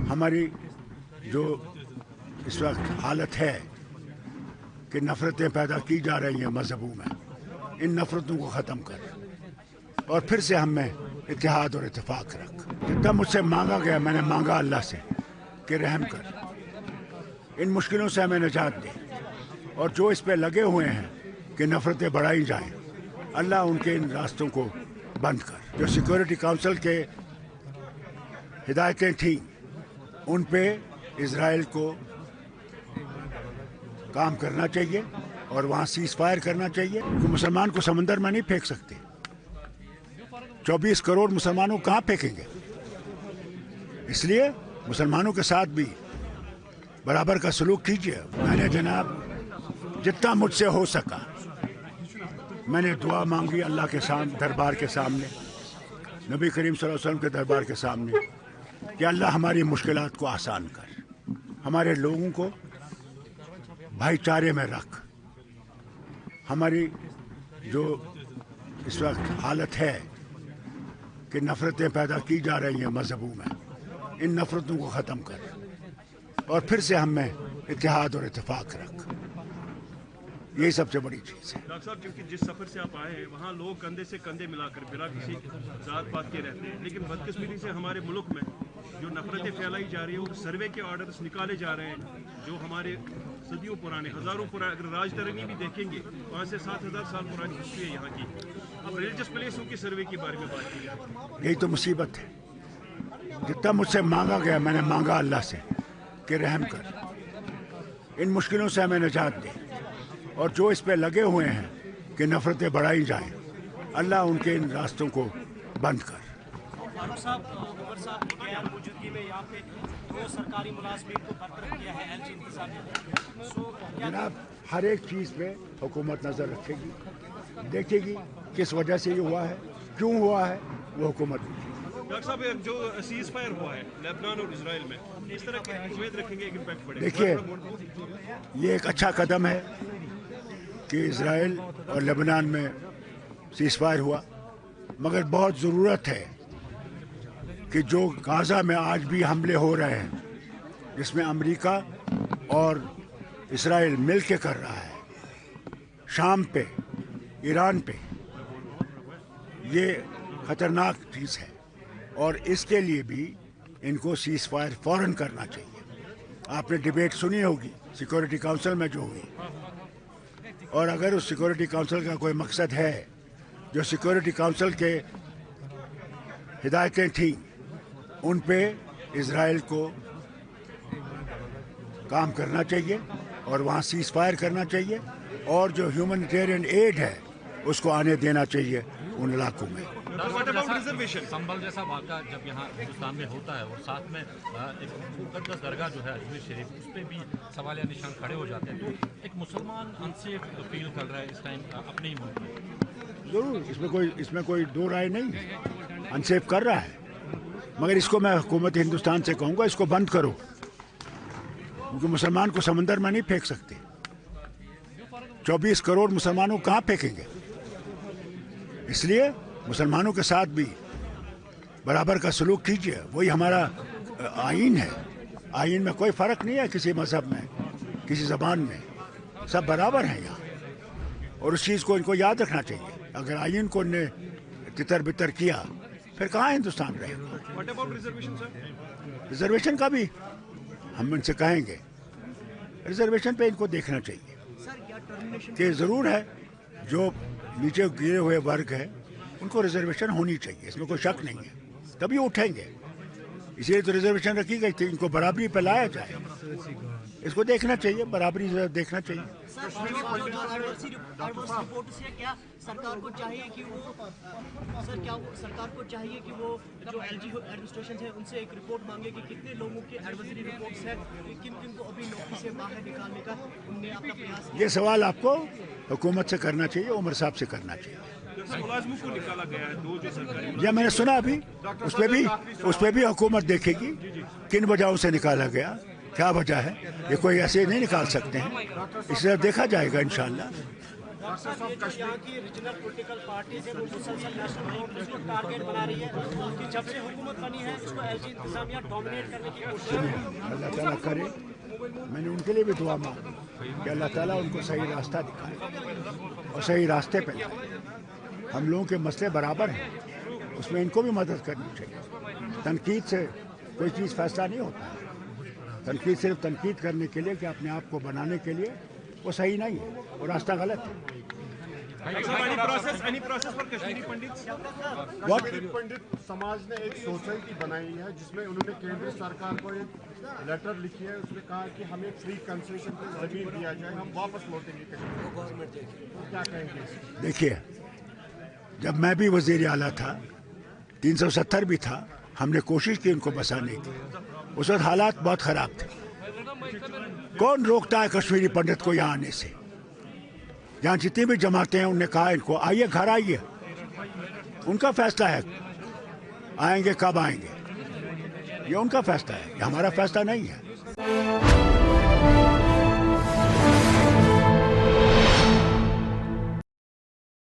हमारी जो इस वक्त हालत है कि नफ़रतें पैदा की जा रही हैं मजहबों में, इन नफ़रतों को ख़त्म कर और फिर से हम में इत्तेहाद और इत्तेफाक रख। जितना मुझसे मांगा गया मैंने मांगा अल्लाह से कि रहम कर, इन मुश्किलों से हमें निजात दे, और जो इस पे लगे हुए हैं कि नफ़रतें बढ़ाई जाएं, अल्लाह उनके इन रास्तों को बंद कर। जो सिक्योरिटी काउंसिल के हिदायतें थीं उन पे इजराइल को काम करना चाहिए और वहाँ सीज फायर करना चाहिए, क्योंकि मुसलमान को समंदर में नहीं फेंक सकते। 24 करोड़ मुसलमानों कहाँ फेंकेंगे? इसलिए मुसलमानों के साथ भी बराबर का सलूक कीजिए। मैंने जनाब जितना मुझसे हो सका मैंने दुआ मांगी अल्लाह के दरबार के सामने, नबी करीम सल्लल्लाहु अलैहि वसल्लम के दरबार के सामने, कि अल्लाह हमारी मुश्किलात को आसान कर, हमारे लोगों को भाईचारे में रख। हमारी जो इस वक्त हालत है कि नफ़रतें पैदा की जा रही हैं मजहबों में, इन नफ़रतों को ख़त्म कर और फिर से हम में इत्तेहाद और इत्तेफाक रख। यही सबसे बड़ी चीज़ है। डॉक्टर साहब, क्योंकि जिस सफ़र से आप आए हैं वहाँ लोग कंधे से कंधे मिलाकर बिना किसी जात पात के रहते हैं, लेकिन बदकिस्मती से हमारे मुल्क में जो नफरतें फैलाई जा रही है, वो सर्वे के ऑर्डर्स निकाले जा रहे हैं जो हमारे सदियों पुराने, हज़ारों पुराने, अगर राजतरंगी भी देखेंगे 5 से 7,000 साल पुरानी हिस्ट्री है यहाँ की। अब रिलीजियस प्लेसों की सर्वे के बारे में बात की जाए, यही तो मुसीबत है। जितना मुझसे मांगा गया मैंने मांगा अल्लाह से कि रहम कर, इन मुश्किलों से हमें निजात दे, और जो इस पे लगे हुए हैं कि नफ़रतें बढ़ाई जाएं, अल्लाह उनके इन रास्तों को बंद कर। फारूक साहब, उमर साहब की गैर मौजूदगी में यहाँ पे 2 सरकारी मुलाजमीन को बरतरफ किया है एलजी इंतजामिया। जनाब हर एक चीज़ पे हुकूमत नज़र रखेगी, देखेगी किस वजह से ये हुआ है, क्यों हुआ है, वो हुकूमत देखेगी। डॉक्टर साहब, जो सीज फायर हुआ है लेबनान और इजराइल में, इस तरह की उम्मीद रखेंगे एक इम्पैक्ट पड़ेगा? देखिए ये एक अच्छा कदम है कि इजराइल और लेबनान में सीज फायर हुआ, मगर बहुत ज़रूरत है कि जो गाज़ा में आज भी हमले हो रहे हैं, जिसमें अमेरिका और इजराइल मिल के कर रहा है, शाम पे, ईरान पे, ये ख़तरनाक चीज़ है, और इसके लिए भी इनको सीज फायर फ़ौरन करना चाहिए। आपने डिबेट सुनी होगी सिक्योरिटी काउंसिल में जो हुई, और अगर उस सिक्योरिटी काउंसिल का कोई मकसद है, जो सिक्योरिटी काउंसिल के हिदायतें थीं उन पे इजराइल को काम करना चाहिए और वहाँ सीज फायर करना चाहिए, और जो ह्यूमनिटेरियन एड है उसको आने देना चाहिए उन इलाकों में। संभल जैसा वाक़ा जब यहाँ हिंदुस्तान में होता है और साथ में एक मुक़द्दस दरगाह जो है अजमेर शरीफ, उस पर भी सवालिया निशान खड़े हो जाते हैं, तो एक मुसलमान अनसेफ फील कर रहा है इस टाइम अपने ही मुल्क में। ज़रूर, इसमें कोई दो राय नहीं है, अनसेफ कर रहा है, मगर इसको मैं हुकूमत हिंदुस्तान से कहूँगा इसको बंद करो, क्योंकि मुसलमान को समंदर में नहीं फेंक सकते। 24 करोड़ मुसलमानों कहाँ फेंकेंगे? इसलिए मुसलमानों के साथ भी बराबर का सलूक कीजिए। वही हमारा आईन है। आईन में कोई फ़र्क नहीं है किसी मज़हब में, किसी ज़बान में, सब बराबर हैं यहाँ, और उस चीज़ को इनको याद रखना चाहिए। अगर आईन को इनने तितर बितर किया फिर कहाँ हिंदुस्तान रहेगा? रिजर्वेशन का भी हम इनसे कहेंगे, रिजर्वेशन पे इनको देखना चाहिए कि ज़रूर है जो नीचे गिरे हुए वर्ग है उनको रिजर्वेशन होनी चाहिए, इसमें कोई शक नहीं है, तभी उठेंगे। इसलिए तो रिजर्वेशन रखी गई थी, इनको बराबरी पे लाया जाए, इसको देखना चाहिए, बराबरी देखना चाहिए। सरकार को चाहिए कि वो जो एलजी एडमिनिस्ट्रेशन है उनसे एक रिपोर्ट मांगे कि कितने लोगों के एडवाइजरी रिपोर्ट्स हैं, किन किन को अभी नौकरी से बाहर निकालने का उनने अपना प्रयास किया। ये सवाल आपको हुकूमत से करना चाहिए, उमर साहब से करना चाहिए। को निकाला गया है 2 जो सरकारी, यह मैंने सुना अभी, उस पर भी हुकूमत देखेगी किन वजहों से निकाला गया, क्या वजह है। ये कोई ऐसे नहीं निकाल सकते हैं, इसलिए देखा जाएगा इंशाअल्लाह। ये जो यहाँ की रीजनल पॉलिटिकल पार्टीज है वो मुसलसल नेशनल कांग्रेस को टारगेट बना रही है कि जब से हुकूमत बनी है इसको एलजी इंतजामिया डोमिनेट करने की कोशिश कर रही है। अल्लाह ताला करे, मैंने उनके लिए भी दुआ मांगी कि अल्लाह ताला उनको सही रास्ता दिखाए और सही रास्ते पे लाए। हम लोगों के मसले बराबर हैं, उसमें इनको भी मदद करनी चाहिए। तनकीद से कोई चीज़ फैसला नहीं होता है। तनकीद सिर्फ तनकीद करने के लिए कि अपने आप को बनाने के लिए, वो सही नहीं है, वो रास्ता गलत है। any process for Kashmiri Pandits? Kashmiri पंडित समाज ने एक सोसाइटी बनाई है जिसमें उन्होंने केंद्र सरकार को एक लेटर लिखी है, उसमें कहा कि हमें फ्री कंसेशन पे जमीन दिया जाए, हम वापस लौटेंगे कश्मीर। तो क्या कहेंगे? देखिए, जब मैं भी वज़ीर आला था, 370 भी था, हमने कोशिश की उनको बसाने की। उस वक्त हालात बहुत ख़राब थे। कौन रोकता है कश्मीरी पंडित को यहाँ आने से? जहाँ जितनी भी जमातें हैं उनने कहा इनको आइए, घर आइए, उनका फैसला है आएंगे कब आएंगे, ये उनका फैसला है, ये हमारा फैसला नहीं है।